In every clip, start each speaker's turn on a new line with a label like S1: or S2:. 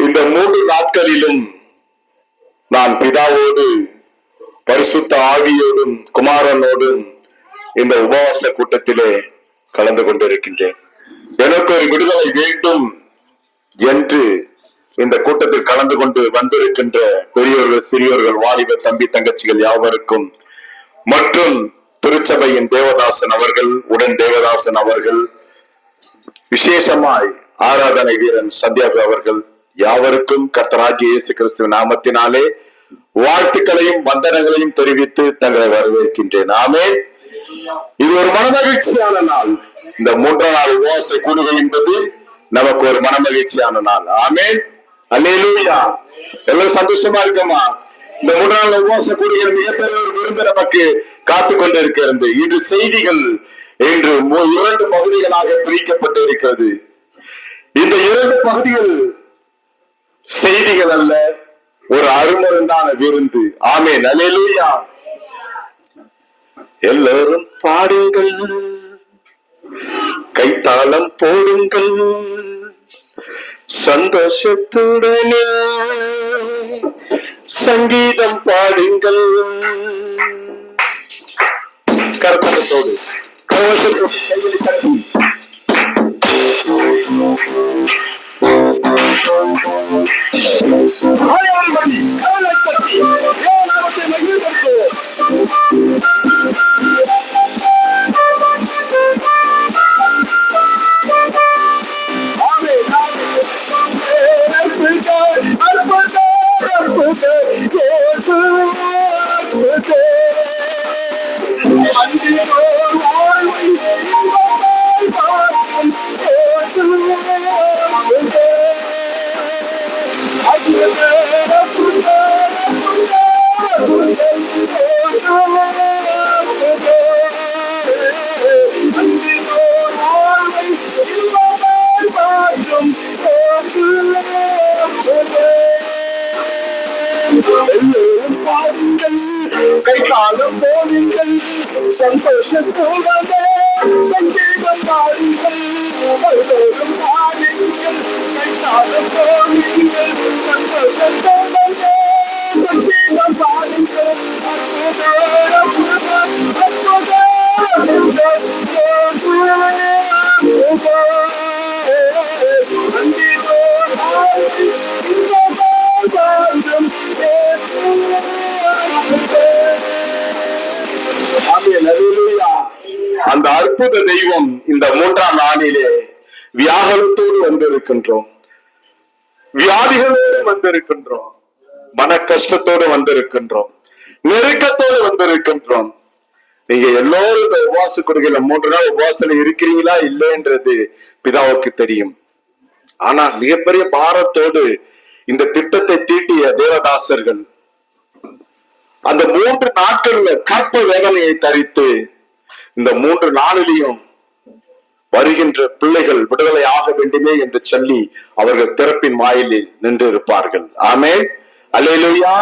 S1: இந்த 3 நாட்களிலும் நான் பிதாவோடு பரிசுத்த ஆவியோடும் குமாரனோடும் இந்த உபவாச கூட்டத்திலே கலந்து கொண்டிருக்கின்றேன். எனக்கு ஒரு விடுதலை வேண்டும் என்று இந்த கூட்டத்தில் கலந்து கொண்டு வந்திருக்கின்ற பெரியோர்கள், சிறியோர்கள், வாலிப தம்பி தங்கச்சிகள் யாவருக்கும் மற்றும் திருச்சபையின் தேவதாசன் அவர்கள், உடன் தேவதாசன் அவர்கள், விசேஷமாய் ஆராதனை வீரன் சத்யாபு அவர்கள் யாவருக்கும் கர்த்தராகிய இயேசு கிறிஸ்துவின் நாமத்தினாலே வாழ்த்துக்களையும் வந்தனங்களையும் தெரிவித்து தங்களை வரவேற்கின்றேன். ஆமென். இது ஒரு மனமகிழ்ச்சியான நாள். இந்த 3 நாள் உபவாச கூடுகை என்பது நமக்கு ஒரு மனமகிழ்ச்சியான நாள். ஆமென். அல்லேலூயா. எல்லாரும் சந்தோஷமா இருக்கமா? இந்த 3 நாள் உபவாச கூடுகை மிகப்பெரிய ஒரு விரும்பு நமக்கு காத்து கொண்டிருக்கிறது. இன்று செய்திகள் இன்று 2 பகுதிகளாக பிரிக்கப்பட்டு இருக்கிறது. இந்த 2 பகுதிகள் செய்திகள் அல்ல, ஒரு அருமருந்தான விருந்து. ஆமென். அல்லேலூயா. எல்லாரும் பாடுங்கள், கைத்தாளம் போடுங்கள், சந்தோஷத்துடனே சங்கீதம் பாடுங்கள். கரத்தோடு கவசத்தோடு கைகளை தட்டி கைகாலம் போடுங்கள், சந்தோஷத்தோடு சங்கீதம் பாடுங்கள். எல்லோரும் பாடுங்கள், கைகாலம் போடுங்கள், சந்தோஷத்தோடு சங்கீதம் பாடுங்கள். அந்த அற்புத தெய்வம் இந்த 3ஆம் நாளிலே வியாகுலத்தோடு வந்திருக்கின்றோம், வியாதிகளோடு வந்திருக்கின்றோம், மன கஷ்டத்தோடு வந்திருக்கின்றோம், நெருக்கத்தோடு வந்திருக்கின்றோம். நீங்க எல்லோரும் இந்த உபவாச கொடுக்கல 3 நாள் உபவாசம் இருக்கிறீங்களா இல்லைன்றது பிதாவுக்கு தெரியும். ஆனா மிகப்பெரிய பாரத்தோடு இந்த திட்டத்தை தீட்டிய தேவதாசர்கள் அந்த 3 நாட்கள்ல கற்ப வேதனையை தரித்து இந்த 3 நாளிலையும் வருகின்ற பிள்ளைகள் விடுதலை ஆக வேண்டுமே என்று சொல்லி அவர்கள் திறப்பின் வாயிலில் நின்று இருப்பார்கள். ஆமென். அல்லேலூயா.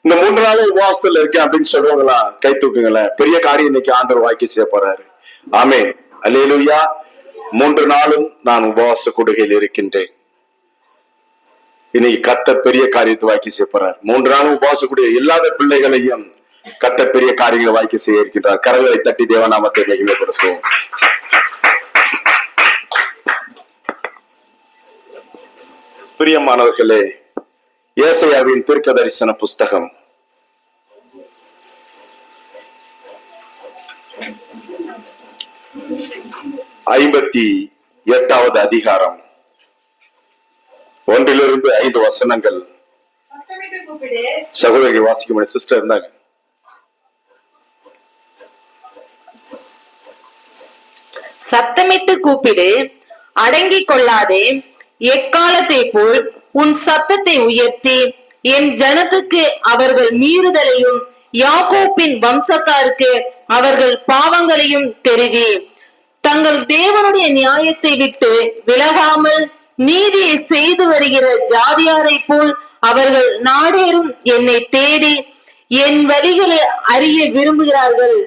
S1: இந்த 3 நாள் உபவாசத்துல இருக்கேன் அப்படின்னு சொல்றவங்களா கை தூக்குங்களேன். பெரிய காரியம் இன்னைக்கு ஆண்டவர் வாய்க்க செய்ய போறாரு. ஆமென். அல்லேலூயா. 3 நாளும் நான் உபவாச கூடுகையில் இருக்கின்றேன். இன்னைக்கு கர்த்தர் பெரிய காரியத்தை வாய்க்க செய்ய போறார். 3 நாளும் உபவாச கூடிய இல்லாத பிள்ளைகளையும் கர்த்தர் பெரிய காரியங்களை வாய்க்க செய்ய இருக்கின்றார். கரங்களை தட்டி தேவநாமத்தை மகிமைப்படுத்துவோம். பிரியமானவர்களே, ஏசாயாவின் தீர்க்க தரிசன புஸ்தகம் 58வது அதிகாரம் 1 to 5 வசனங்கள். சகோதரிகள் வாசிக்க முடியும். சிஸ்டர் இருந்தாங்க.
S2: சத்தமிட்டு கூப்பிடு, அடங்கிக் கொள்ளாதே. எக்காலத்தை போல் உன் சத்தத்தை உயர்த்தி என் ஜனத்துக்கு அவர்கள் மீறுதலையும் யாக்கோப்பின் வம்சத்தாருக்கு அவர்கள் பாவங்களையும் தெரிவி. தங்கள் தேவனுடைய நியாயத்தை விட்டு விலகாமல் நீதியை செய்து வருகிற ஜாதியாரை போல் அவர்கள் நாடேறும் என்னை தேடி என் வழிகளை அறிய விரும்புகிறார்கள்.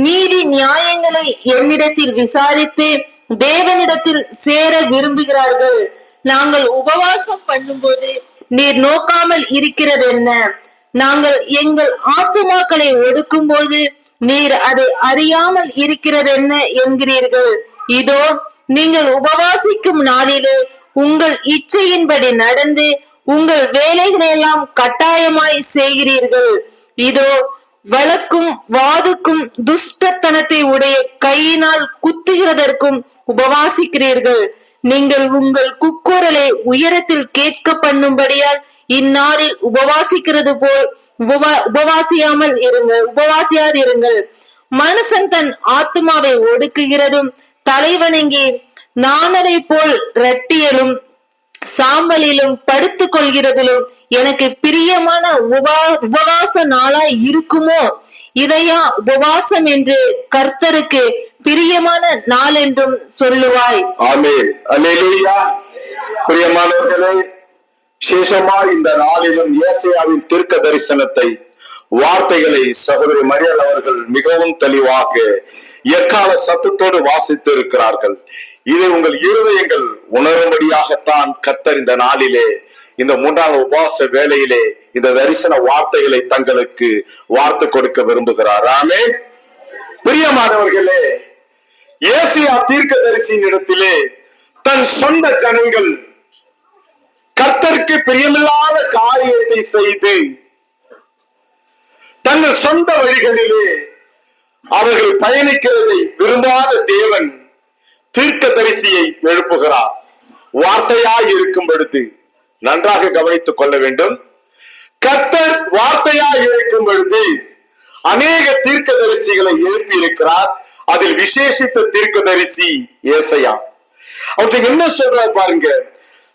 S2: நீதி நியாயங்களை என்னிடத்தில் விசாரித்து தேவனிடத்தில் சேர விரும்புகிறார்கள். நாங்கள் உபவாசம் பண்ணும்போது நீர் நோக்காமல் இருக்கிறது என்ன? நாங்கள் எங்கள் ஆத்துமாக்களை ஒடுக்கும் போது நீர் அதை அறியாமல் இருக்கிறது என்ன என்கிறீர்கள். இதோ நீங்கள் உபவாசிக்கும் நாளிலே உங்கள் இச்சையின்படி நடந்து உங்கள் வேலைகளை எல்லாம் கட்டாயமாய் செய்கிறீர்கள். இதோ வழக்கும் வாதுக்கும் துஷ்டத்தனத்தை உடைய கையினால் குத்துகிறதற்கும் உபவாசிக்கிறீர்கள். நீங்கள் உங்கள் குக்குரலை உயரத்தில் கேட்க பண்ணும்படியால் இந்நாளில் உபவாசிக்கிறது போல் உபவாசியாதிருங்கள். மனுஷன் தன் ஆத்மாவை ஒடுக்குகிறதும் தலைவணங்கி நாணரை போல் இரட்டியலும் சாம்பலிலும் படுத்துக் கொள்கிறதிலும் எனக்கு பிரியமான உபவாச நாளாய் இருக்குமோ? இதையா உபவாசம் என்று கர்த்தருக்கு பிரியமான நாள் என்றும் சொல்லுவாய்.
S1: ஆமென். அல்லேலூயா. பிரியமானவர்களே, விசேஷமா இந்த நாளிலும் ஏசாயாவின் தீர்க்க தரிசனத்தை வார்த்தைகளை சகோதரி மரியாள் அவர்கள் மிகவும் தெளிவாக எக்கால சத்தத்தோடு வாசித்து இருக்கிறார்கள். இதை உங்கள் இருதயங்கள் உணரும்படியாகத்தான் கர்த்தர் இந்த நாளிலே இந்த 3ஆம் உபவாச வேளையிலே இந்த தரிசன வார்த்தைகளை தங்களுக்கு வார்த்து கொடுக்க விரும்புகிறார். ஆமென். பிரியமானவர்களே, ஏசாயா தீர்க்கதரிசியின் இடத்திலே தன் சொந்த ஜனங்கள் கர்த்தருக்கு பிரியமில்லாத காரியத்தை செய்து தங்கள் சொந்த வழிகளிலே அவர்கள் பயணிக்கிறதை விரும்பாத தேவன் தீர்க்கதரிசியை எழுப்புகிறார். வார்த்தையாய் இருக்கும் பொழுது நன்றாக கவனித்துக் கொள்ள வேண்டும். கர்த்தர் வார்த்தையாய் இருக்கும் பொழுது அநேக தீர்க்கதரிசிகளை எழுப்பி இருக்கிறார். அதில் விசேஷித்த தீர்க்கதரிசி ஏசாயா. அவருக்கு என்ன சொல்றார் பாருங்க.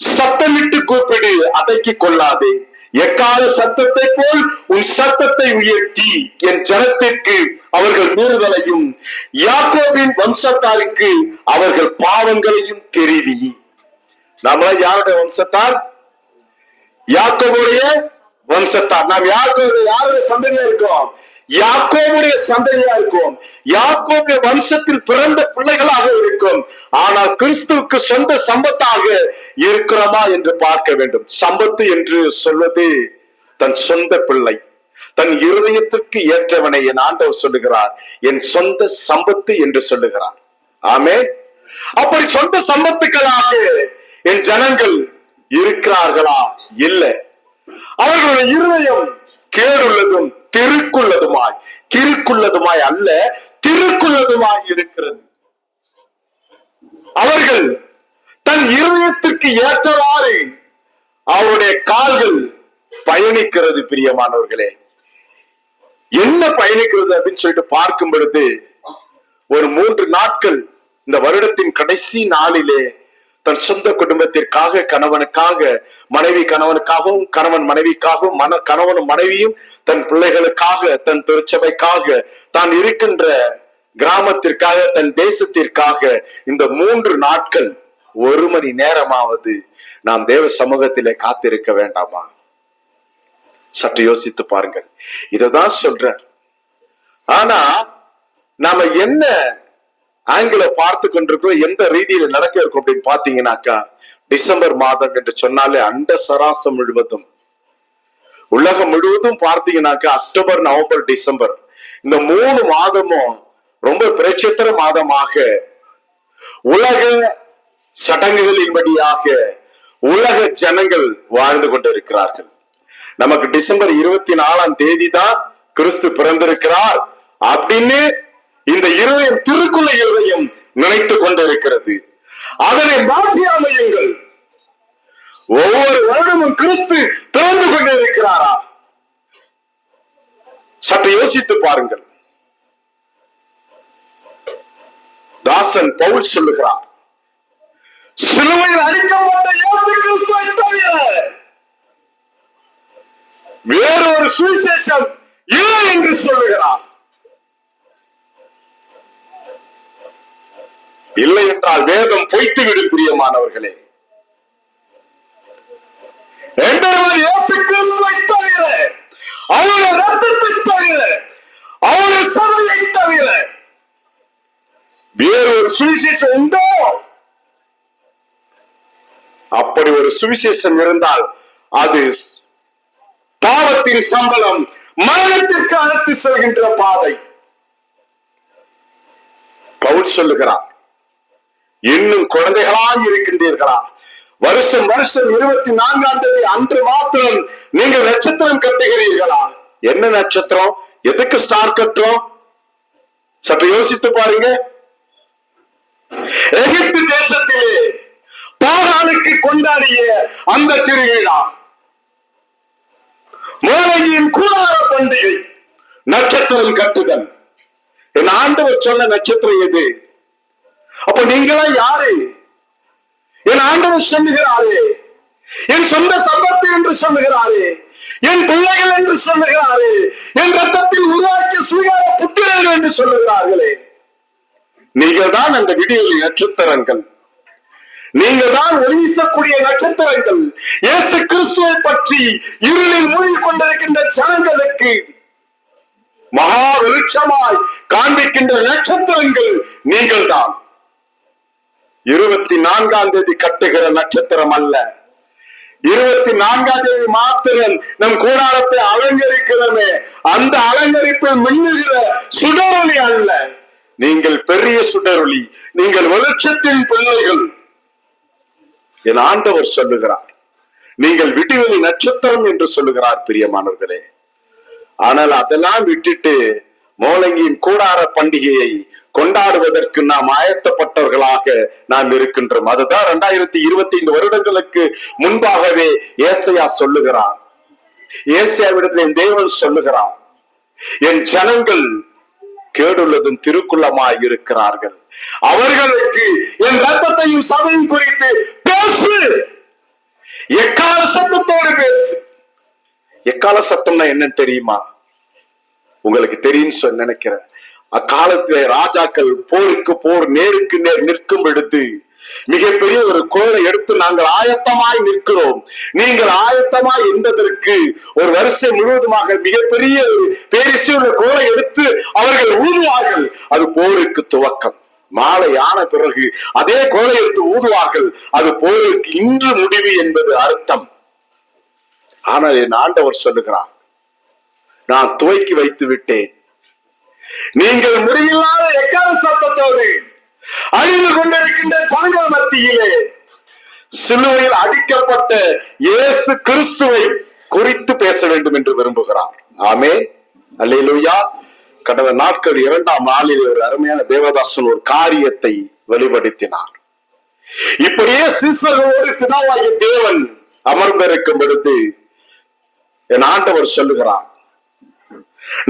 S1: சத்தமிட்டு கூப்பிடு, அடக்கி கொள்ளாதே. எக்கால சத்தத்தை போல் உன் சத்தத்தை உயர்த்தி என் ஜனத்திற்கு அவர்கள் மீறுதலையும் யாக்கோபின் வம்சத்தாருக்கு அவர்கள் பாவங்களையும் தெரிவி. நாம யாருடைய வம்சத்தார்? யாக்கோபுடைய வம்சத்தார். நாம் யாருடைய சந்ததியா இருக்கோம்? யாக்கோபுடைய சந்ததியா இருக்கும். யாக்கோபுடைய வம்சத்தில் பிறந்த பிள்ளைகளாக இருக்கும். ஆனால் கிறிஸ்துவுக்கு சொந்த சம்பத்தாக இருக்கிறோமா என்று பார்க்க வேண்டும். சம்பத்து என்று சொல்வது தன் சொந்த பிள்ளை, தன் இருதயத்திற்கு ஏற்றவனை என் ஆண்டவர் சொல்லுகிறார். என் சொந்த சம்பத்து என்று சொல்லுகிறார். ஆமே. அப்படி சொந்த சம்பத்துக்களாக என் ஜனங்கள் இருக்கிறார்களா? இல்லை. அவர்களுடைய இருதயம் கேடுள்ளதும் திருக்குள்ளதுமாய், கிறுக்குள்ளதுமாய் அல்ல, திருக்குள்ளதுமாய் இருக்கிறது. அவர்கள் தன் இருதயத்திற்கு ஏற்றவாறு அவருடைய கால்கள் பயணிக்கிறது. பிரியமானவர்களே, என்ன பயணிக்கிறது அப்படின்னு சொல்லிட்டு பார்க்கும் பொழுது ஒரு 3 நாட்கள் இந்த வருடத்தின் கடைசி நாளிலே தன் சொந்த குடும்பத்திற்காக, கணவனுக்காக, மனைவி கணவனுக்காகவும், கணவன் மனைவிக்காகவும், கணவனும் மனைவியும் தன் பிள்ளைகளுக்காக, தன் திருச்சபைக்காக, தான் இருக்கின்ற கிராமத்திற்காக, தன் தேசத்திற்காக இந்த 3 நாட்கள் 1 மணி நேரமாவது நாம் தேவ சமூகத்திலே காத்திருக்க வேண்டாமா? சற்று யோசித்து பாருங்கள். இததான் சொல்றார். ஆனா நாம என்ன ஆங்கில பார்த்து கொண்டிருக்கிறோம், எந்த ரீதியில நடக்க இருக்கும் அப்படின்னு பாத்தீங்கன்னாக்கா, டிசம்பர் மாதம் என்று சொன்னாலே அண்ட சராசம் முழுவதும், உலகம் முழுவதும் பார்த்தீங்கன்னாக்கா அக்டோபர், நவம்பர், டிசம்பர் இந்த 3 மாதமும் ரொம்ப பிரச்சத்திர மாதமாக உலக சடங்குகளின்படியாக உலக ஜனங்கள் வாழ்ந்து கொண்டிருக்கிறார்கள். நமக்கு டிசம்பர் 24ஆம் தேதி தான் கிறிஸ்து பிறந்திருக்கிறார் அப்படின்னு இந்த இருதயம், திருக்குள்ள இருதயம் நினைத்து கொண்டிருக்கிறது. அதனை மாற்றி அமையுங்கள். ஒவ்வொரு வருடமும் கிறிஸ்து பிறந்து கொண்டிருக்கிறாரா? சற்று யோசித்து பாருங்கள். தாசன் பவுல் சொல்லுகிறார், சிலுவையில் அடிக்கப்பட்ட இயேசு கிறிஸ்துவை தவிர வேறொரு சுவிசேஷம் இல்லை என்று சொல்லுகிறார். இல்லை என்றால் வேதம் பொய்த்து விடும். பிரியமானவர்களே, இயேசு கிறிஸ்துவை தவிர, அவருடைய ரத்தத்தை தவிர, அவருடைய சபையை தவிர வேறொரு சுவிசேஷம் உண்டோ? அப்படி ஒரு சுவிசேஷம் இருந்தால் அது பாவத்தின் சம்பளம் மரணத்திற்கு அழைத்து செல்கின்ற பாதை. பவுல் சொல்லுகிறார், இன்னும் குழந்தைகளாக இருக்கின்றீர்களா? வருஷம் 24ஆம் தேதி அன்று மாத்திரம் நீங்கள் நட்சத்திரம் கட்டுகிறீர்களா? என்ன நட்சத்திரம்? எதுக்கு ஸ்டார் கட்டுறோம்? சற்று யோசித்து பாருங்க. எகிப்து தேசத்திலே பாகாலுக்கு கொண்டாடிய அந்த திருவிழா, மோளையின் கூடார பண்டிகை, நட்சத்திரம் கட்டுதல். என் ஆண்டவர் சொன்ன நட்சத்திரம் எது? அப்ப நீங்களா யாரு? என் ஆண்டவர் சொல்லுகிறாரே, என் சொந்த சம்பத்து என்று சொல்லுகிறாரே, என் பிள்ளைகள் என்று சொல்லுகிறாரே, என் ரத்தத்தில் உருவாக்கிய சுகார புத்திரர்கள் என்று சொல்லுகிறார்களே, நீங்கள் தான் அந்த விடிவெளி நட்சத்திரங்கள். நீங்கள் தான் ஒளிவீசக்கூடிய நட்சத்திரங்கள். இயேசு கிறிஸ்துவை பற்றி இருளில் மூழ்கிக் கொண்டிருக்கின்ற ஜனங்களுக்கு மகா வெளிச்சமாய் காண்பிக்கின்ற நட்சத்திரங்கள் நீங்கள் தான். 24ஆம் தேதி கட்டுகிற நட்சத்திரம் அல்ல. 24ஆம் தேதி மாத்திரம் நம் கூடாரத்தை அலங்கரிக்கிறோமே, அந்த அலங்கரிப்பில் மின்னுகிற சுடரொளி அல்ல. நீங்கள் பெரிய சுடரொளி, நீங்கள் வெளிச்சத்தின் பிள்ளைகள். என் ஆண்டவர் சொல்லுகிறார், நீங்கள் விடிவெளி நட்சத்திரம் என்று சொல்லுகிறார் பிரியமானவர்களே. ஆனால் அதெல்லாம் விட்டுட்டு மோலங்கியின் கூடார பண்டிகையை கொண்டாடுவதற்கு நாம் ஆயத்தப்பட்டவர்களாக நாம் இருக்கின்றோம். அதுதான் 2025 வருடங்களுக்கு முன்பாகவே ஏசாயா சொல்லுகிறார். ஏசாயாவிடத்தில் என் தேவன் சொல்லுகிறார், என் ஜனங்கள் கேடுள்ளதும் திருக்குள்ளமாய் இருக்கிறார்கள், அவர்களுக்கு என் ரத்தத்தையும் சபையும் குறித்து பேசு, எக்கால சத்தத்தோடு பேசு. எக்கால சத்தம்னா என்னன்னு தெரியுமா? உங்களுக்கு தெரியும் நினைக்கிறேன். அக்காலத்திலே ராஜாக்கள் போருக்கு போர், நேருக்கு நேர் நிற்கும் எடுத்து மிகப்பெரிய ஒரு கோலை எடுத்து நாங்கள் ஆயத்தமாய் நிற்கிறோம், நீங்கள் ஆயத்தமாய் என்பதற்கு ஒரு வரிசை முழுவதுமாக மிகப்பெரிய ஒரு பேரிசியுள்ள கோலை எடுத்து அவர்கள் ஊதுவார்கள். அது போருக்கு துவக்கம். மாலை ஆன பிறகு அதே கோலை எடுத்து ஊதுவார்கள். அது போருக்கு இன்று முடிவு என்பது அர்த்தம். ஆனால் என் ஆண்டவர் சொல்லுகிறார், நான் துவக்கி வைத்து விட்டேன். நீங்கள் முடிவில்லாத எக்கால சத்தத்தோடு அழிந்து கொண்டிருக்கின்ற ஜனங்கள் மத்தியிலே சிலுவையில் அடிக்கப்பட்ட இயேசு கிறிஸ்துவை குறித்து பேச வேண்டும் என்று விரும்புகிறார். ஆமென், அல்லேலூயா. கடந்த நாட்கள் 2ஆம் நாளில் ஒரு அருமையான தேவதாசன் ஒரு காரியத்தை வெளிப்படுத்தினார். இப்படியே சீசர்களோடு பிதாவாகிய தேவன் அமர்ந்திருக்கும் பொழுது என் ஆண்டவர் சொல்லுகிறார்,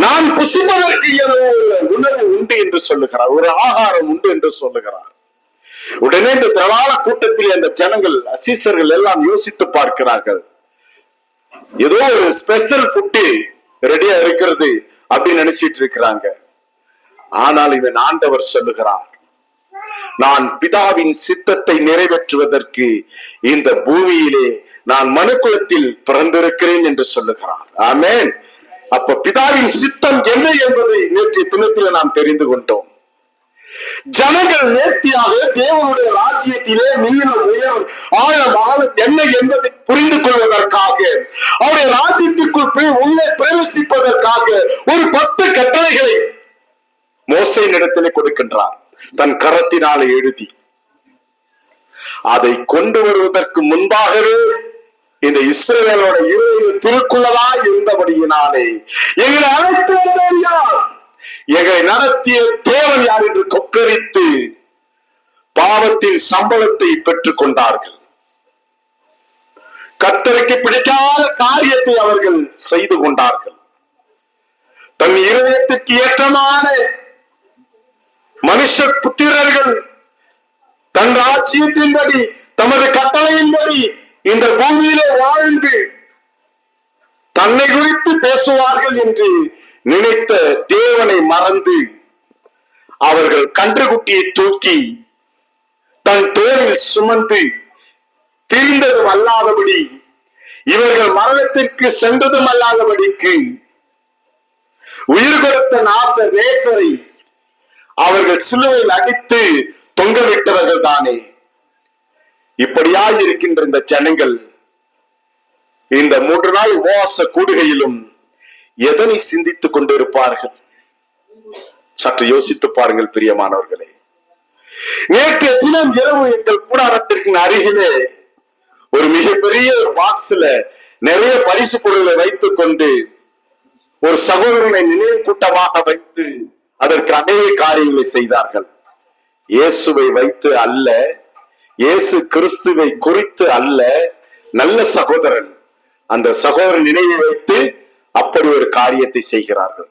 S1: நான் புசிப்பதற்கு ஒரு உணவு உண்டு என்று சொல்லுகிறார், ஒரு ஆகாரம் உண்டு என்று சொல்லுகிறார். உடனே இந்த திரளான கூட்டத்தில் அந்த ஜனங்கள் சீசர்கள் எல்லாம் யோசித்து பார்க்கிறார்கள், ஏதோ ஒரு ஸ்பெஷல் ஃபுட்டு ரெடியா இருக்கிறது அப்படின்னு நினைச்சிட்டு இருக்கிறாங்க. ஆனால் இவன் ஆண்டவர் சொல்லுகிறார், நான் பிதாவின் சித்தத்தை நிறைவேற்றுவதற்கு இந்த பூமியிலே நான் மனுக்குலத்தில் பிறந்திருக்கிறேன் என்று சொல்லுகிறார். ஆமென். அப்ப பிதாவின் சித்தம் என்ன என்பதை நேற்றைய தினத்தில் நாம் தெரிந்து கொண்டோம். ஜனங்கள் நேர்த்தியாக தேவனுடைய ராஜ்யத்திலே நீளம் உயரம் ஆழம் ஆழம் என்ன என்பதை புரிந்து கொள்வதற்காக, அவருடைய ராஜ்யத்திற்குள் போய் உள்ளே பிரவேசிப்பதற்காக ஒரு 10 கட்டளைகளை மோசேயின் இடத்திலே கொடுக்கின்றார், தன் கரத்தினாலே எழுதி. அதை கொண்டு வருவதற்கு முன்பாகவே இந்த இஸ்ரவேலோட இருதயம் திருக்குள்ளதா இருந்தபடியினாலே எங்களை அழைத்து வந்தவர் யார், எங்களை நடத்திய தேவன் யார் என்று கொக்கரித்து பாவத்தின் சம்பளத்தை பெற்றுக் கொண்டார்கள். கர்த்தருக்கு பிடிக்காத காரியத்தை அவர்கள் செய்து கொண்டார்கள். தன் இருதயத்திற்கு ஏற்றமான மனுஷ புத்திரர்கள் தன் ராஜ்யத்தின்படி தமது கட்டளையின்படி இந்த பூமியிலே வாழ்ந்து தன்னை குறித்து பேசுவார்கள் என்று நினைத்த தேவனை மறந்து அவர்கள் கன்றுக்குட்டியை தூக்கி தன் தோளில் சுமந்து திரிந்ததும் அல்லாதபடி, இவர்கள் மரணத்திற்கு சென்றதும் அல்லாதபடிக்கு உயிர் கொடுத்த நேசரை அவர்கள் சிலுவையில் அடித்து தொங்கவிட்டவர்கள் தானே. இப்படியாய் இருக்கின்ற இந்த ஜனங்கள் இந்த 3 நாள் உபவாச கூடுகையிலும் எதனை சிந்தித்துக் கொண்டிருப்பார்கள்? சற்று யோசித்து பாருங்கள் பிரியமானவர்களே. நேற்று தினம் இரவு எங்கள் கூடாரத்திற்கு அருகிலே ஒரு மிகப்பெரிய ஒரு பாக்ஸ்ல நிறைய பரிசு பொருட்களை வைத்துக் கொண்டு ஒரு சகோதரனை நினைவு கூட்டமாக வைத்து அதற்கு அநேக காரியங்களை செய்தார்கள். இயேசுவை வைத்து அல்ல, இயேசு கிறிஸ்துவை குறித்து அல்ல, நல்ல சகோதரன், அந்த சகோதரன் நினைவை வைத்து அப்படி ஒரு காரியத்தை செய்கிறார்கள்.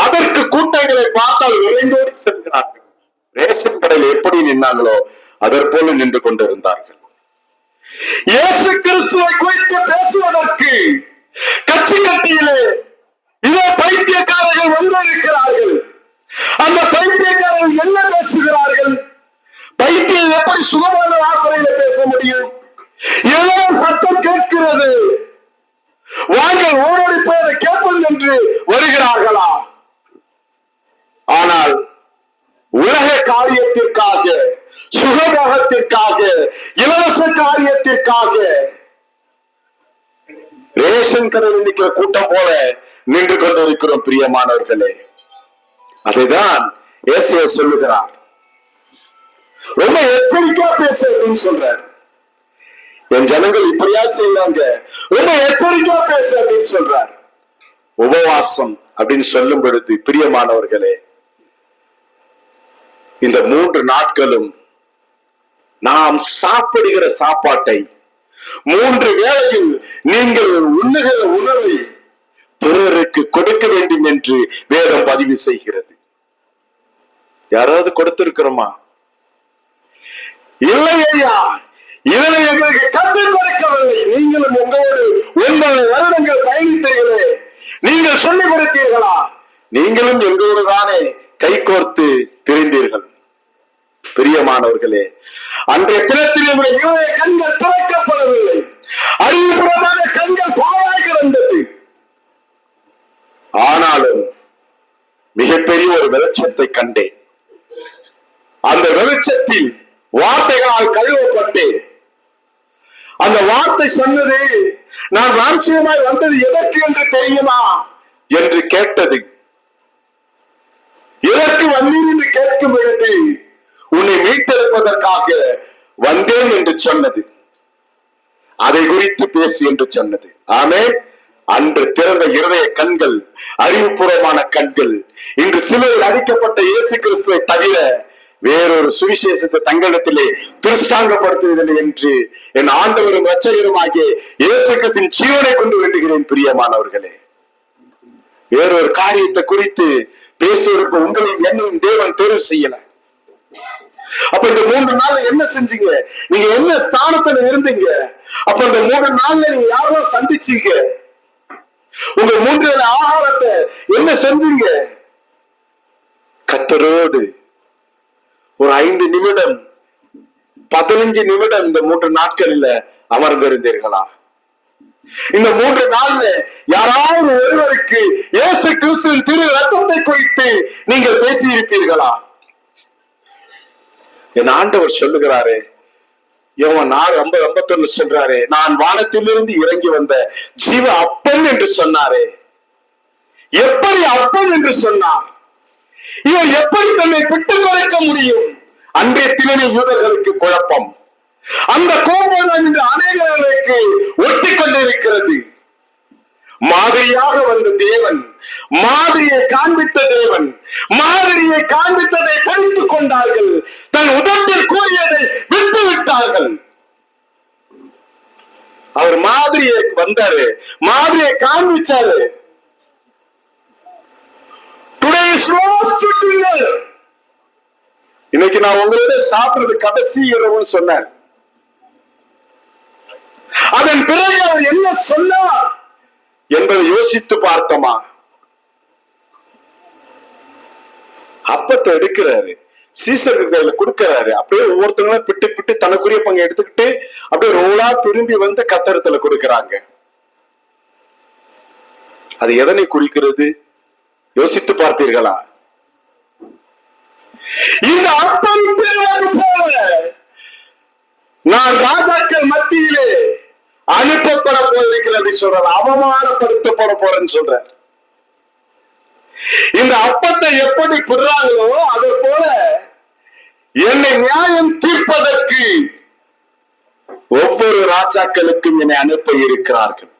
S1: அதற்கு கூட்டங்களை பார்த்தால் விரைந்தோடி செல்கிறார்கள். ரேஷன் கடையில் எப்படி நின்னாங்களோ அதற்போல நின்று கொண்டிருந்தார்கள். இயேசு கிறிஸ்துவை குறித்து பேசுவதற்கு கட்சி கட்டியிலே இதோ பைத்தியக்காரர்கள் வந்திருக்கிறார்கள். அந்த பைத்தியக்காரர்கள் என்ன பேசுகிறார்கள்? பைத்தியம் எப்படி சுகமான வாசனையில பேச முடியும்? ஏதோ சத்தம் கேட்கிறது, வாங்கள் ஓடோடி போய் கேட்பது என்று வருகிறார்களா? ஆனால் உலக காரியத்திற்காக, சுகபோகத்திற்காக, இலவச காரியத்திற்காக ரேஷன் கடையில் நிற்கிற கூட்டம் போல நின்று கொண்டிருக்கிறோம் பிரியமானவர்களே. அதைதான் ஏசாயா சொல்லுகிறார். ரொம்ப எச்சரிக்கையா பேச அப்படின்னு சொல்றார். என் ஜனங்கள் இப்படியா செய்வாங்க, ரொம்ப எச்சரிக்கையா பேச அப்படின்னு சொல்றார். உபவாசம் அப்படின்னு சொல்லும் பொழுது பிரியமானவர்களே, இந்த 3 நாட்களும் நாம் சாப்பிடுகிற சாப்பாட்டை, 3 வேளையில் நீங்கள் உண்ணுகிற உணவை பிறருக்கு கொடுக்க வேண்டும் என்று வேதம் பதிவு செய்கிறது. யாராவது கொடுத்திருக்கிறோமா? இல்லையா? இதனை எங்களுக்கு கற்றுக் கொடுக்கவில்லை. நீங்களும் உங்களோடு 9 வருடங்கள் பயணித்தீர்களே, நீங்கள் சொல்லிக் கொடுத்தீர்களா? நீங்களும் எங்களோடு தானே கைகோர்த்து திரிந்தீர்கள். பிரியமானவர்களே, அன்றைய தினத்தில் இவருடைய கண்கள் திறக்கப்படவில்லை. அறிவுபூர்வமான கண்கள் பாழாய் கிடந்தது. ஆனாலும் மிகப்பெரிய ஒரு வெளிச்சத்தை கண்டேன். அந்த வெளிச்சத்தில் வார்த்தைகளால் கழுவப்பட்டேன். அந்த வார்த்தை சொன்னது, நான் ராட்சியமாய் வந்தது எதற்கு என்று தெரியுமா என்று கேட்டது. எதற்கு வந்தீர் என்று கேட்கும் பொழுது, உன்னை மீட்டெடுப்பதற்காக வந்தேன் என்று சொன்னது. அதை குறித்து பேசி என்று சொன்னது. ஆமென். அன்று திறந்த இருதய கண்கள், அறிவுபூர்வமான கண்கள், இன்று சிலுவையில் அடிக்கப்பட்ட இயேசு கிறிஸ்துவை தவிர வேறொரு சுவிசேஷத்தை தங்களிடத்திலே திருஷ்டாங்கப்படுத்துவதில்லை என்று என் ஆண்டவரும் இரட்சகரும் ஆகிய இயேசு கிறிஸ்துவின் ஜீவனை கொண்டு வேண்டுகிறேன். பிரியமானவர்களே, வேறொரு காரியத்தை குறித்து பேசுவதற்கு உங்களையும் என்னையும் தேவன் தேர்வு செய்யல. அப்ப இந்த 3 நாள் என்ன செஞ்சீங்க? நீங்க என்ன ஸ்தானத்துல இருந்தீங்க? அப்ப இந்த 3 நாள்ல நீங்க யாரெல்லாம் சந்திச்சீங்க? உங்க 3 வேளை ஆகாரத்தை என்ன செஞ்சீங்க? கர்த்தரோடு ஒரு 5 நிமிடம் 15 நிமிடம் இந்த 3 நாட்களில் அமர்ந்திருந்தீர்களா? இந்த 3 நாள்ல யாராவது ஒருவருக்கு இயேசு கிறிஸ்துவின் திரு ரத்தத்தை குறித்து நீங்கள் பேசி இருப்பீர்களா? என் ஆண்டவர் சொல்லுகிறாரே, யோவான் 6:51 சொல்றாரே, நான் வானத்திலிருந்து இறங்கி வந்த ஜீவ அப்பன் என்று சொன்னாரே. எப்படி அப்பன் என்று சொன்னார்? இவர் எப்படி தன்னை விட்டு குறைக்க முடியும்? அன்றைய தினமே யூதர்களுக்கு குழப்பம். அந்த கோபம் இன்று அநேகர்களுக்கு ஒட்டி கொண்டிருக்கிறது. மாதிரியாக வந்த தேவன், மாதிரியை காண்பித்த தேவன், மாதிரியை காண்பித்ததை பறித்துக் கொண்டார்கள். தன் உதட்டில் கூறியதை விட்டு விட்டார்கள். அவர் மாதிரியை வந்தாரு, மாதிரியை காண்பிச்சாரு. இன்னைக்கு நான் உங்களோட சாப்பிடுறது கடைசி இரவுன்னு சொன்னேன். அதன் பிறகு அவர் என்ன சொன்னார் என்பதை யோசித்து பார்த்தோமா? அப்பத்தை எடுக்கிறாரு, சீசருக்கு கையில கொடுக்கிறாரு. அப்படியே ஒவ்வொருத்தங்களும் பிட்டு பிட்டு தனக்குரிய பங்கு எடுத்துக்கிட்டு அப்படியே ரோலா திரும்பி வந்து கத்தரத்துல கொடுக்கிறாங்க. அது எதனை குறிக்கிறது? யோசித்து பார்த்தீர்களா? இந்த அப்பம் போல நான் ராஜாக்கள் மத்தியிலே அனுப்பப்பட போயிருக்கிறேன் சொல்றார். அவமானப்படுத்தப்பட போறேன்னு சொல்றார். இந்த அப்பத்தை எப்படி பிடுறாங்களோ அதை போல என்னை நியாயம் தீர்ப்பதற்கு ஒவ்வொரு ராஜாக்களுக்கும் என்னை அனுப்ப இருக்கிறார்கள்.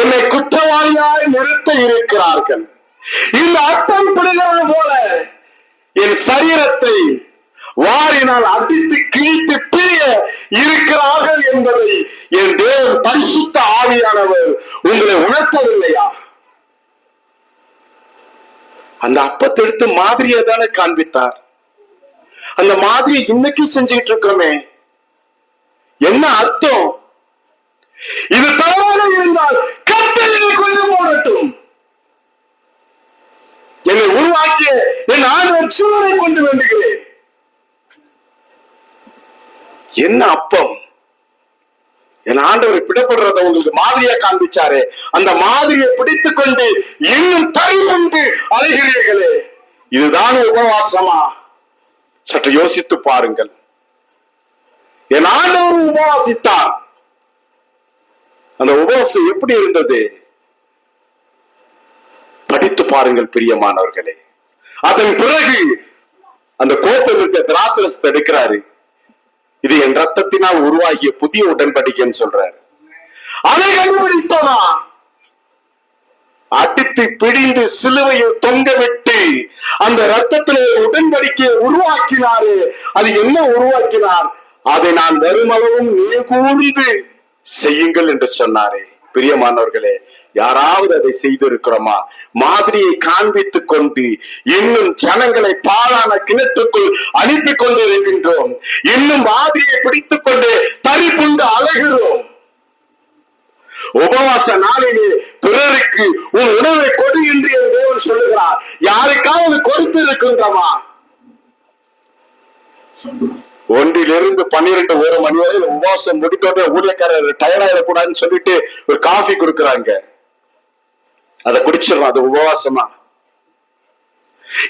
S1: என்னை குற்றவாளியாய் நிறுத்த இருக்கிறார்கள். இந்த அப்பம் பிடுகிறது போல என் சரீரத்தை வாரினால் அடித்து கிழித்து பிரிய இருக்கிறார்கள் என்பதை என் தேவன் பரிசுத்த ஆவியானவர் உங்களை உணர்த்தவில்லையா? அந்த அப்பத்தை எடுத்து மாதிரியை தானே காண்பித்தார். அந்த மாதிரியை இன்னைக்கு செஞ்சுட்டு இருக்கிறோமே, என்ன அர்த்தம்? இது தவறாக இருந்தால் கர்த்தரை கொண்டு போடட்டும். என்னை உருவாக்கிய என் ஆண்டவர் சூழலை கொண்டு வேண்டுகிறேன். என்ன அப்பம்? என் ஆண்டவர் பிடப்படுறத உங்களுக்கு மாதிரியா காண்பிச்சாரே, அந்த மாதிரியை பிடித்துக் கொண்டு இன்னும் தரை கொண்டு அலைகிறீர்களே, இதுதான் உபவாசமா? சற்று யோசித்து பாருங்கள். என் ஆண்டவர் உபவாசித்தார். அந்த உபவாசம் எப்படி இருந்தது? படித்து பாருங்கள் பிரியமானவர்களே. அதன் பிறகு அந்த கோப்பையில் இருக்க திராட்சரசத்தை எடுக்கிறாரு. இது என் ரத்தத்தினால் உருவாகிய புதிய உடன்படிக்கைன்னு சொல்றாரு. அதை கண்டுபிடித்தோமா? அடித்து பிடிந்து சிலுவையில் தொங்க விட்டு அந்த ரத்தத்திலே உடன்படிக்கையை உருவாக்கினாரு. அது என்ன உருவாக்கினார்? அதை நான் வருமளவும் கூர்ந்து செய்யுங்கள் என்று சொன்னாரே. பிரியமானவர்களே, யாராவது அதை செய்திருக்கிறோமா? மாதிரியை காண்பித்துக் கொண்டு இன்னும் ஜனங்களை பாழான கிணத்துக்குள் அனுப்பி கொண்டு இருக்கின்றோம். இன்னும் மாதிரியை பிடித்துக் கொண்டு தரிப்புண்டு அலைகிறோம். உபவாச நாளிலே பிறருக்கு உன் உணவை கொடு என்று என் தேவன் சொல்லுகிறார். யாருக்காவது கொடுத்து இருக்கின்றமா? 1 to 12 1 மணி வரை உபவாசம் முடித்தோட ஊழியக்காரர் டயர்டாயிடக்கூடாதுன்னு சொல்லிட்டு ஒரு காஃபி கொடுக்குறாங்க. அதை குடிச்சிடலாம். அது உபவாசமா?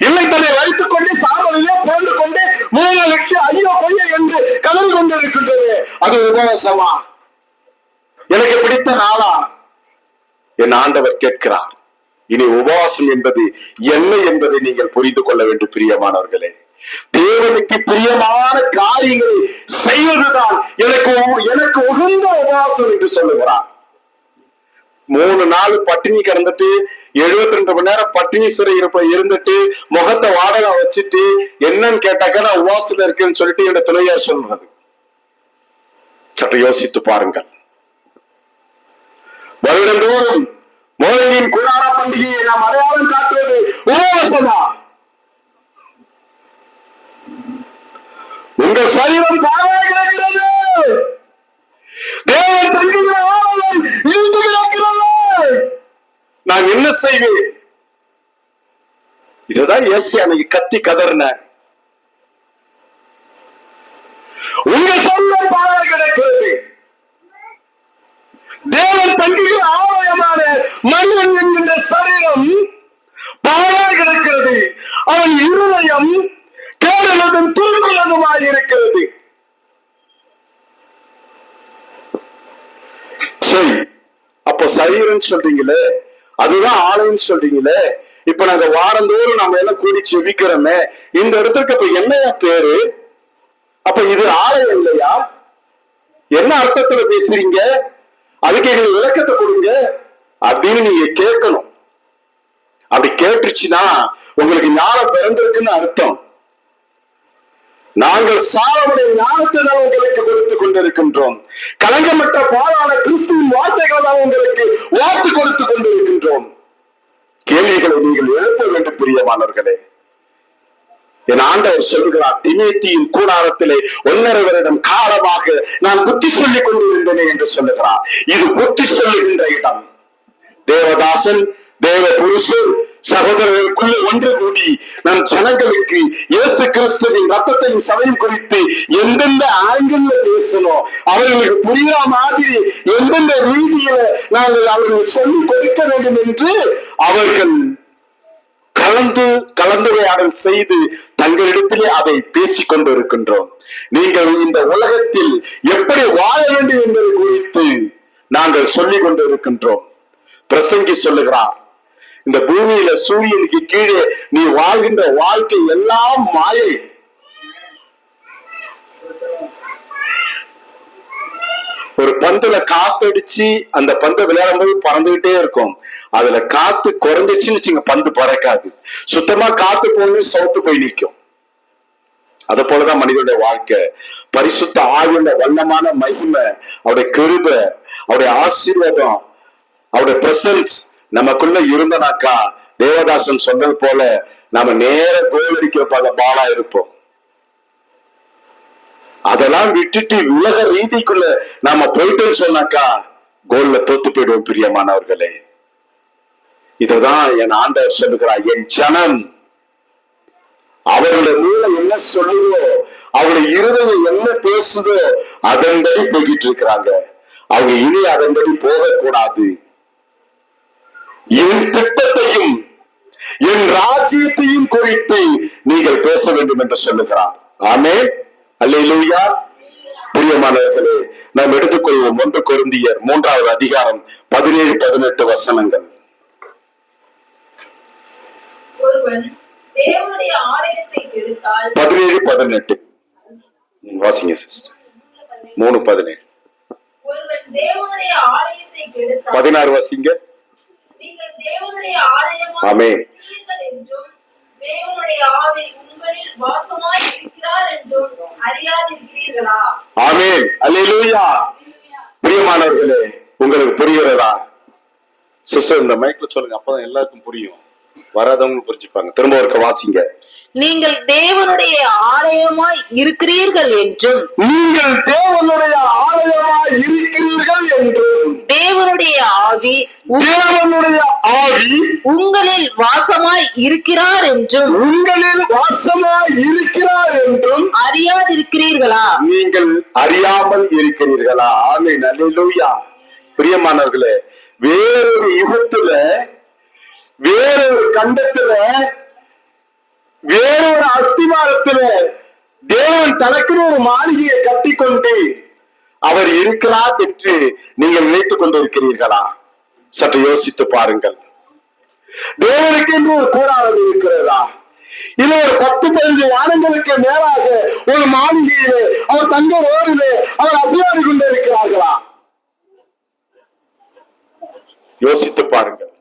S1: இல்லை, தன்னை வைத்துக் கொண்டு சாமலையோ போன்று கொண்டு 3 நாளைக்கு ஐயோ கொய்ய என்று கலந்து கொண்டு இருக்கின்றது. அது உபவாசமா? எனக்கு பிடித்த நாளா? என் ஆண்டவர் கேட்கிறார். இனி உபவாசம் என்பது என்ன என்பதை நீங்கள் புரிந்து கொள்ள வேண்டும் பிரியமானவர்களே. தேவனுக்கு பிரியமான காரியங்களை செய்வதுதான் எனக்கு உகந்த உபவாசம் என்று சொல்லுகிறார். 3 நாள் பட்டினி கிடந்துட்டு 72 மணி நேரம் பட்டினி சிறை இருந்துட்டு முகத்தை வாடகை வச்சுட்டு என்னன்னு கேட்டாக்க நான் உபவாசத்துல இருக்கேன்னு சொல்லிட்டு என்னோட துணையார் சொல்றது. சற்று யோசித்து பாருங்கள். வருடந்தோறும் மோகனின் கூடார பண்டிகையை நாம் அடையாளம் காட்டுவது உபவாசமா? உங்கள் சரீரம் பாழாகிறது. தேவன் தங்குகிற ஆலயம் இருந்து கிடக்கிறது. நான் என்ன செய்வேன்? இதுதான் ஏசியா அன்னைக்கு கத்தி கதறினார். உங்கள் சரீரம் பாழாக கிடக்கிறது. தேவன் தங்குகிற ஆலயமான மனிதன் என்கின்ற சரீரம் பாழாக கிடக்கிறது. அவன் இருதயம் கேடலும் துருக்குள்ளதுமாய் இருக்கிறது. சரி, அப்ப சரீரம் சொல்றீங்களே, அதுதான் ஆலயம் சொல்றீங்களே. இப்ப நாங்க வாரந்தோறும் நம்ம எல்லாம் கூடி செவிக்கிறோமே, இந்த இடத்துக்கு அப்ப என்னையா பேரு? அப்ப இது ஆலயம் இல்லையா? என்ன அர்த்தத்துல பேசுறீங்க? அதுக்கு எங்களுக்கு விளக்கத்தை கொடுங்க அப்படின்னு நீங்க கேட்கணும். அப்படி கேட்டுச்சுன்னா உங்களுக்கு ஞானம் பிறந்திருக்குன்னு அர்த்தம். நாங்கள் சாலமுடைய ஞானத்தை தான் உங்களுக்கு கொடுத்துக் கொண்டிருக்கின்றோம். களங்கமற்ற பாலான கிறிஸ்துவின் வார்த்தைகளை தான் உங்களுக்கு வார்த்து கொடுத்துக் கொண்டிருக்கின்றோம். கேள்விகளை நீங்கள் எழுப்ப வேண்டும் பிரியமானவர்களே. என் ஆண்டவர் சொல்கிறார், திமேத்தியின் கூடாரத்திலே 1.5 வருடம் காலமாக நான் புத்தி சொல்லிக் கொண்டிருந்தேனே என்று சொல்லுகிறார். இது புத்தி சொல்லுகின்ற இடம். தேவதாசன், தேவ புருஷர் சகோதரர்களுக்குள்ள ஒன்று கூடி நம் ஜனங்களுக்கு இயேசு கிறிஸ்துவின் ரத்தத்தையும் சபையும் குறித்து எந்தெந்த ஆங்கிள் பேசணும், அவர்களுக்கு புரிகிற மாதிரி எந்தெந்த ரீதியில நாங்கள் அவர்களுக்கு சொல்லிக் கொடுக்க வேண்டும் என்று அவர்கள் கலந்துரையாடல் செய்து தங்களிடத்திலே அதை பேசிக் கொண்டு இருக்கின்றோம். நீங்கள் இந்த உலகத்தில் எப்படி வாழ வேண்டும் என்பது குறித்து நாங்கள் சொல்லிக் கொண்டு இருக்கின்றோம். பிரசங்கி சொல்லுகிறார், இந்த பூமியில சூரியனுக்கு கீழே நீ வாழ்கின்ற வாழ்க்கை எல்லாம் மாயை. ஒரு பந்துல காத்தடிச்சு அந்த பந்தை விளையாடும் போது பறந்துகிட்டே இருக்கும். அதுல காத்து குறைஞ்சிச்சுன்னு பந்து பறக்காது. சுத்தமா காத்து போன சவுத்து போய் நிற்கும். அத போலதான் மனிதனுடைய வாழ்க்கை. பரிசுத்த ஆவியுடைய வல்லமான மகிமை, அவருடைய கிருபை, அவருடைய ஆசீர்வாதம், அவருடைய பிரசன்ஸ் நமக்குள்ள இருந்தனாக்கா தேவதாசன் சொன்னது போல நாம நேர கோல் அடிக்க பாலா இருப்போம். அதெல்லாம் விட்டுட்டு உலக ரீதிக்குள்ள நாம போயிட்டோன்னு சொன்னாக்கா கோல்ல தோத்து போயிடுவோம். பிரியமானவர்களே, இததான் என் ஆண்டவர் சொல்லுகிறார், என் ஜனம் அவருடைய மூளை என்ன சொல்லுதோ, அவருடைய இருதயம் என்ன பேசுதோ அதன்படி போய்கிட்டு இருக்கிறாங்க. அவங்க இனி அதன்படி போகக்கூடாது. என் திட்டத்தையும் என் ராஜ்யத்தையும் குறித்து நீங்கள் பேச வேண்டும் என்று சொல்லுகிறார். ஆமென், அல்லேலூயா. பிரியமானவர்களே, நாம் எடுத்துக்கொள்வோம் 1 கொரிந்தியர் 3வது அதிகாரம் 17-18 வசனங்கள்.
S2: ஒருவன் தேவனுடைய ஆலயத்தை கெடுத்தால்
S1: 17-18 வாசிங்க சிஸ்டர். 3:17.
S2: ஒருவன் தேவனுடைய ஆலயத்தை கெடுத்தால்
S1: 16 வாசிங்க.
S2: நீங்கள் தேவனுடைய ஆலயமாக
S1: ஆமென்.
S2: இருக்கிறீர்கள் என்றும் தேவனுடைய ஆவி உங்களில் வாசமாய் இருக்கிறார் என்றும் அறியாதிருக்கிறீர்களா?
S1: ஆமென், அல்லேலூயா. பிரியமானவர்களே, உங்களுக்கு புரிகிறதா? சிஸ்டர் இந்த மைக்ல சொல்லுங்க, அப்பதான் எல்லாருக்கும் புரியும். வராதவங்க புரிஞ்சுப்பாங்க. திரும்ப ஒருக்க வாசிங்க.
S2: நீங்கள் தேவனுடைய ஆலயமாய் இருக்கிறீர்கள் என்றும்
S1: நீங்கள் தேவனுடைய ஆலயமாய் இருக்கிறீர்கள் என்றும்
S2: தேவனுடைய ஆவி உங்களில் வாசமாய் இருக்கிறார் என்றும் அறியாதிருக்கிறீர்களா?
S1: நீங்கள் அறியாமல் இருக்கிறீர்களா? ஆமென், அல்லேலூயா. பிரியமானவர்களே, வேறொரு யுகத்துல, வேறொரு கண்டத்துல, வேறொரு அஸ்திவாரத்துல தேவன் தனக்குன்னு ஒரு மாளிகையை கட்டிக்கொண்டு அவர் இருக்கிறார் என்று நீங்கள் நினைத்துக் கொண்டிருக்கிறீர்களா? சற்று யோசித்து பாருங்கள். தேவனுக்கு என்று ஒரு கூடாரம் இருக்கிறதா? இது ஒரு 10-15 வாரங்களுக்கு மேலாக ஒரு மாளிகையிலே அவர் தங்க ஓரிலே அவர் அசையாடி கொண்டிருக்கிறார்களா? யோசித்து பாருங்கள்.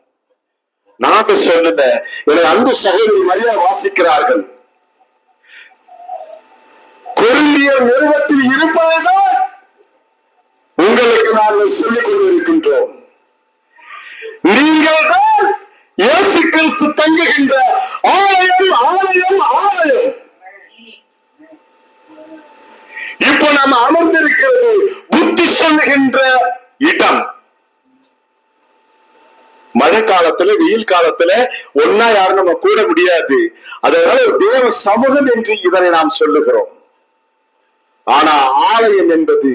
S1: நாங்க சொல்லுங்க, எனது அன்பு சகோதரி மரியா வாசிக்கிறார்கள். கொரிந்தியர் நிறுவத்தில் இருப்பதுதான் உங்களுக்கு நாங்கள் சொல்லிக் கொண்டிருக்கின்றோம். நீங்கள் தான் இயேசு கிறிஸ்து தங்குகின்ற ஆலயம், ஆலயம், ஆலயம். இப்போ நாம் அமர்ந்திருக்கிறது புத்தி சொல்லுகின்ற இடம். மழை காலத்துல, வெயில் காலத்துல ஒன்னா யாரும் நம்ம கூட முடியாது. அதனால தேவ சமூகம் என்று இதனை நாம் சொல்லுகிறோம். ஆனா ஆலயம் என்பது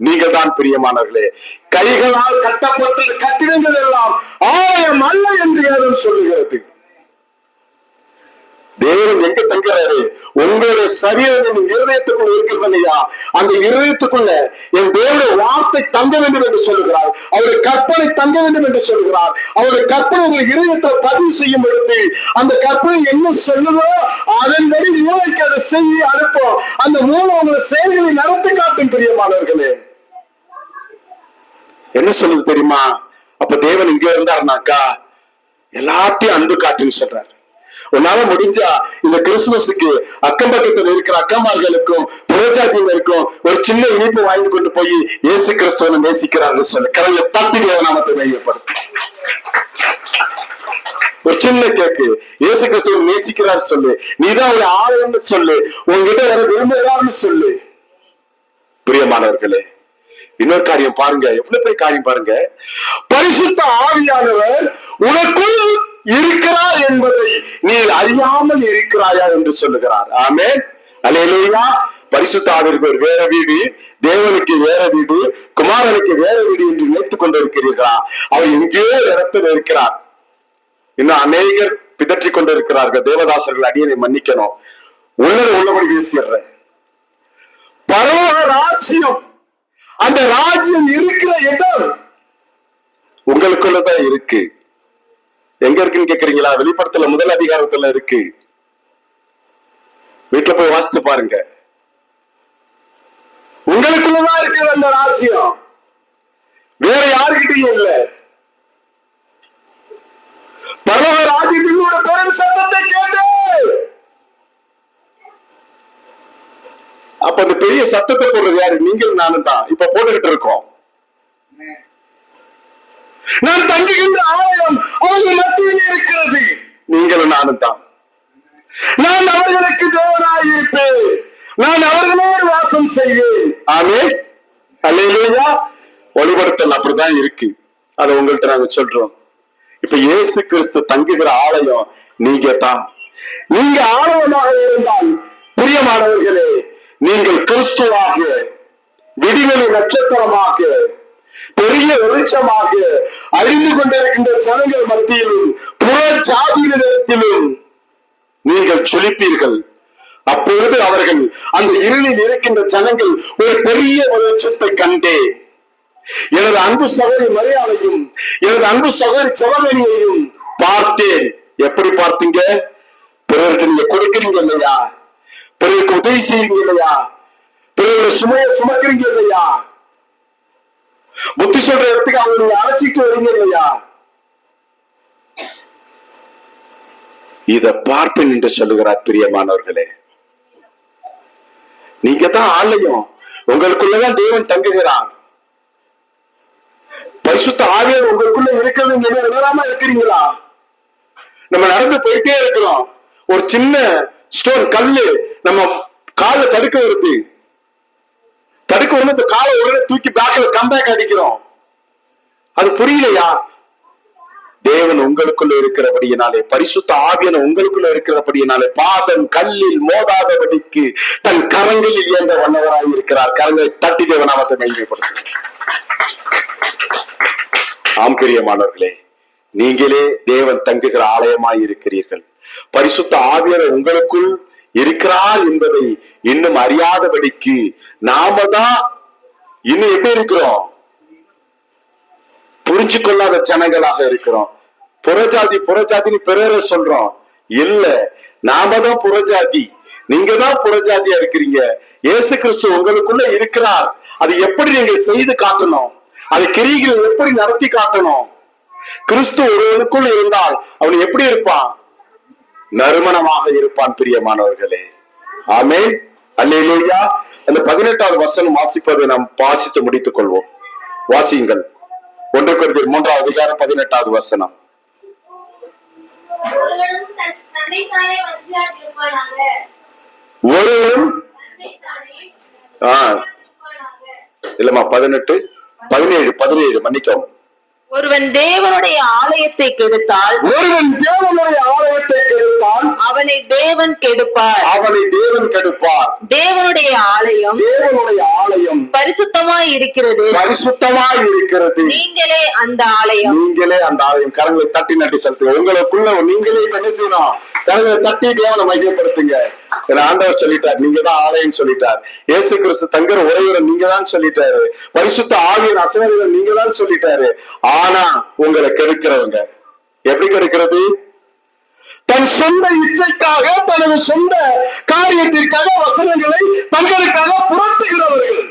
S1: நீங்கள் தான் பிரியமானவர்களே. கைகளால் கட்டப்பட்ட கட்டிடங்கள் எல்லாம் ஆலயம் அல்ல என்று யாரும் சொல்லுகிறது. தேவன் எங்க தங்குறாரு? உங்களுடைய சரீரம் இருதயத்துக்குள்ள இருக்கிறது இல்லையா? அந்த இருதயத்துக்குள்ள என் தேவனுடைய வார்த்தை தங்க வேண்டும் என்று சொல்லுகிறார். அவருடைய கற்பனை தங்க வேண்டும் என்று சொல்லுகிறார். அவருடைய கற்பனை உங்கள் இருதயத்தை பதிவு செய்யும் பொழுது அந்த கற்பனை என்ன சொல்லுதோ அதன்படி மூளைக்கு அதை செய்ய அனுப்போம். அந்த மூளை உங்களை செயல்களை நடத்தி காட்டும். பிரியமானவர்களே, என்ன சொல்லுது தெரியுமா? அப்ப தேவன் இங்க இருந்தாருனாக்கா எல்லாத்தையும் அன்பு காட்டுன்னு சொல்றாரு. உன்னால முடிஞ்சா இந்த கிறிஸ்துமஸுக்கு அக்கம் பக்கத்தில் இருக்கிற அக்கமார்களுக்கும் புரோஜாதியினருக்கும் ஒரு சின்ன இனிப்பு வாங்கி கொண்டு போய் இயேசு கிறிஸ்துவனை நேசிக்கிறான்னு சொல்லு. கரங்களை தட்டி நாமத்தை மையப்படுத்து. ஒரு சின்ன கேக்கு, இயேசு கிறிஸ்துவனை நேசிக்கிறார் சொல்லு. நீதான் ஒரு ஆலயம்னு சொல்லு. உங்ககிட்ட வர விரும்புகிறார்னு சொல்லு. பிரியமானவர்களே, இன்னொரு காரியம் பாருங்க, எவ்வளவு பெரிய காரியம் பாருங்க. பரிசுத்த ஆவியானவர் உனக்குள் இருக்கிறார் என்பதை நீ அறியாமல் இருக்கிறாயா என்று சொல்லுகிறார். ஆமென், அல்லேலூயா. பரிசுத்த ஆவிக்கு ஒரு வேற வீடு, தேவனுக்கு வேற வீடு, குமாரனுக்கு வேற வீடு என்று நினைத்துக் கொண்டிருக்கிறீர்களா? அவர் எங்கேயோ இடத்தில் இருக்கிறார். இன்னும் அநேகர் பிதற்றிக் கொண்டிருக்கிறார்கள். தேவதாசர்கள், அடியனை மன்னிக்கணும். உள்ளதை உள்ளபடி பேசிடுறேன். பரலோக ராஜ்யம், அந்த ராஜ்யம் இருக்கிற இடம் உங்களுக்குள்ளதான் இருக்கு. எங்க இருக்குன்னு கேக்குறீங்களா? வெளிப்படுத்தல முதல் அதிகாரத்துல இருக்கு. வீட்டுல போய் வாசித்து பாருங்க. உங்களுக்குள்ளதான் இருக்கு அந்த ராஜ்யம், வேற யாருக்கிட்டையும் இல்ல. பரலோக ராஜ்யத்தினோட பெரும் சத்தத்தை கேட்டு, அப்ப அந்த பெரிய சத்தத்தை போடுறது யாரு? நீங்கள் நானும் தான். இப்ப போட்டுக்கிட்டு இருக்கோம். நான் தங்குகின்ற ஆலயம் அவர்கள் மத்தியிலே இருக்கிறது. நீங்களும் நானும் தான். நான் அவர்களுக்கு தேவனாய் இருப்பேன், நான் அவர்களோடு வாசம் செய்வேன். ஆமென், அல்லேலூயா. ஒளிபடுத்தல் அப்படிதான் இருக்கு. அதை உங்கள்கிட்ட நாங்க சொல்றோம். இப்ப இயேசு கிறிஸ்து தங்குகிற ஆலயம் நீங்க தான். நீங்க ஆலயமாக இருந்தால் பிரியமானவர்களே, நீங்கள் கிறிஸ்துவாக, விடிவெளி நட்சத்திரமாக, பெரிய வெளிச்சமாக அழிந்து கொண்டிருக்கின்ற ஜனங்கள் மத்தியிலும் புற ஜாதியினத்திலும் நீங்கள் சொலிப்பீர்கள். அப்பொழுது அவர்கள், அந்த இருளில் இருக்கின்ற ஜனங்கள், ஒரு பெரிய வெளிச்சத்தை கண்டே, எனது அன்பு சகோதரி மரியாதையும் எனது அன்பு சகோதரி செவகனியையும் பார்த்தேன். எப்படி பார்த்தீங்க? பிறருக்கு நீங்க கொடுக்கிறீங்க இல்லையா? பிறருக்கு உதவி செய்யுங்க இல்லையா? பிறருடைய சுமையை சுமக்கிறீங்க இல்லையா? புத்தி சொல்ற இடத்துக்கு அவங்க அழைச்சிட்டு வரீங்க இல்லையா? இத பார்ப்பேன் என்று சொல்லுகிறார். பிரியமானவர்களே, நீங்க தான் ஆலயம், உங்களுக்குள்ளதான் தேவன் தங்குகிறார். பரிசுத்த ஆவியார் உங்களுக்குள்ள இருக்கிறது உணராம இருக்கிறீங்களா? நம்ம நடந்து போயிட்டே இருக்கிறோம், ஒரு சின்ன ஸ்டோன் கல்லு நம்ம கால தடுக்க வருது. தடுக்க வந்து இந்த காலை உடனே தூக்கி பேக்ல கம்பேக் அடிக்கிறோம். அது புரியலையா? தேவன் உங்களுக்குள்ள இருக்கிறபடியினாலே, பரிசுத்த ஆவியான உங்களுக்குள்ள இருக்கிறபடியினாலே, பாதம் கல்லில் மோதாதபடிக்கு தன் கரங்களில் இயந்த வல்லவராய் இருக்கிறார். கரங்களை தட்டி தேவனாமத்தை மகிமைப்படுத்தும். ஆம் பிரியமானவர்களே, நீங்களே தேவன் தங்குகிற ஆலயமாய் இருக்கிறீர்கள். பரிசுத்த ஆவியானவர் உங்களுக்குள் இருக்கிறார் என்பதை இன்னும் அறியாதபடிக்கு நாம தான் இன்னும் எப்படி இருக்கிறோம்? புரிஞ்சு கொள்ளாத ஜனங்களாக இருக்கிறோம். புறஜாதி புறஜாதின்னு பிறரை சொல்றோம். இல்ல, நாம தான் புறஜாதி, நீங்க தான் புறஜாதியா இருக்கிறீங்க. இயேசு கிறிஸ்து உங்களுக்குள்ள இருக்கிறார். அது எப்படி நீங்க செய்து காட்டணும், அது கிரிகளை எப்படி நடத்தி காட்டணும். கிறிஸ்து ஒருவனுக்குள் இருந்தால் அவன் எப்படி இருப்பான்? நறுமணமாக இருப்பான். பிரியமானவர்களே, ஆமென், அல்லேலூயா. அந்த 18வது வசனம் வாசிப்பதை நாம் வாசித்து முடித்துக் கொள்வோம். வாசியுங்கள். 1 கொரிந்தியர் 3வது அதிகாரம் 18வது வசனம். ஒருவனும் இல்லம்மா 18 17 மன்னிக்கவும்.
S2: ஒருவன் தேவனுடைய ஆலயத்தை கெடுத்தால், அவனை தேவன் கெடுப்பார். தேவனுடைய ஆலயம் பரிசுத்தமாய் இருக்கிறது. நீங்களே அந்த ஆலயம்.
S1: கரங்களை தட்டி நட்டி செலுத்துங்க. உங்களுக்குள்ள நீங்களே என்ன செய்யணும்? கரங்களை தட்டி தேவனை மையப்படுத்துங்க. ஆண்டவர் சொல்லிட்டார், நீங்க தான் ஆலயம் சொல்லிட்டார். இயேசு கிறிஸ்து தங்குற உறையூரை நீங்க தான் சொல்லிட்டாரு. பரிசுத்த ஆவியின் அசைவர்கள் நீங்க தான் சொல்லிட்டாரு. ஆனா உங்களை கெடுக்கிறவங்க எப்படி கெடுக்கிறது? தன் சொந்த இச்சைக்காக, தனது சொந்த காரியத்திற்காக வசனங்களை தங்களுக்காக புரட்டுகிறவர்கள்.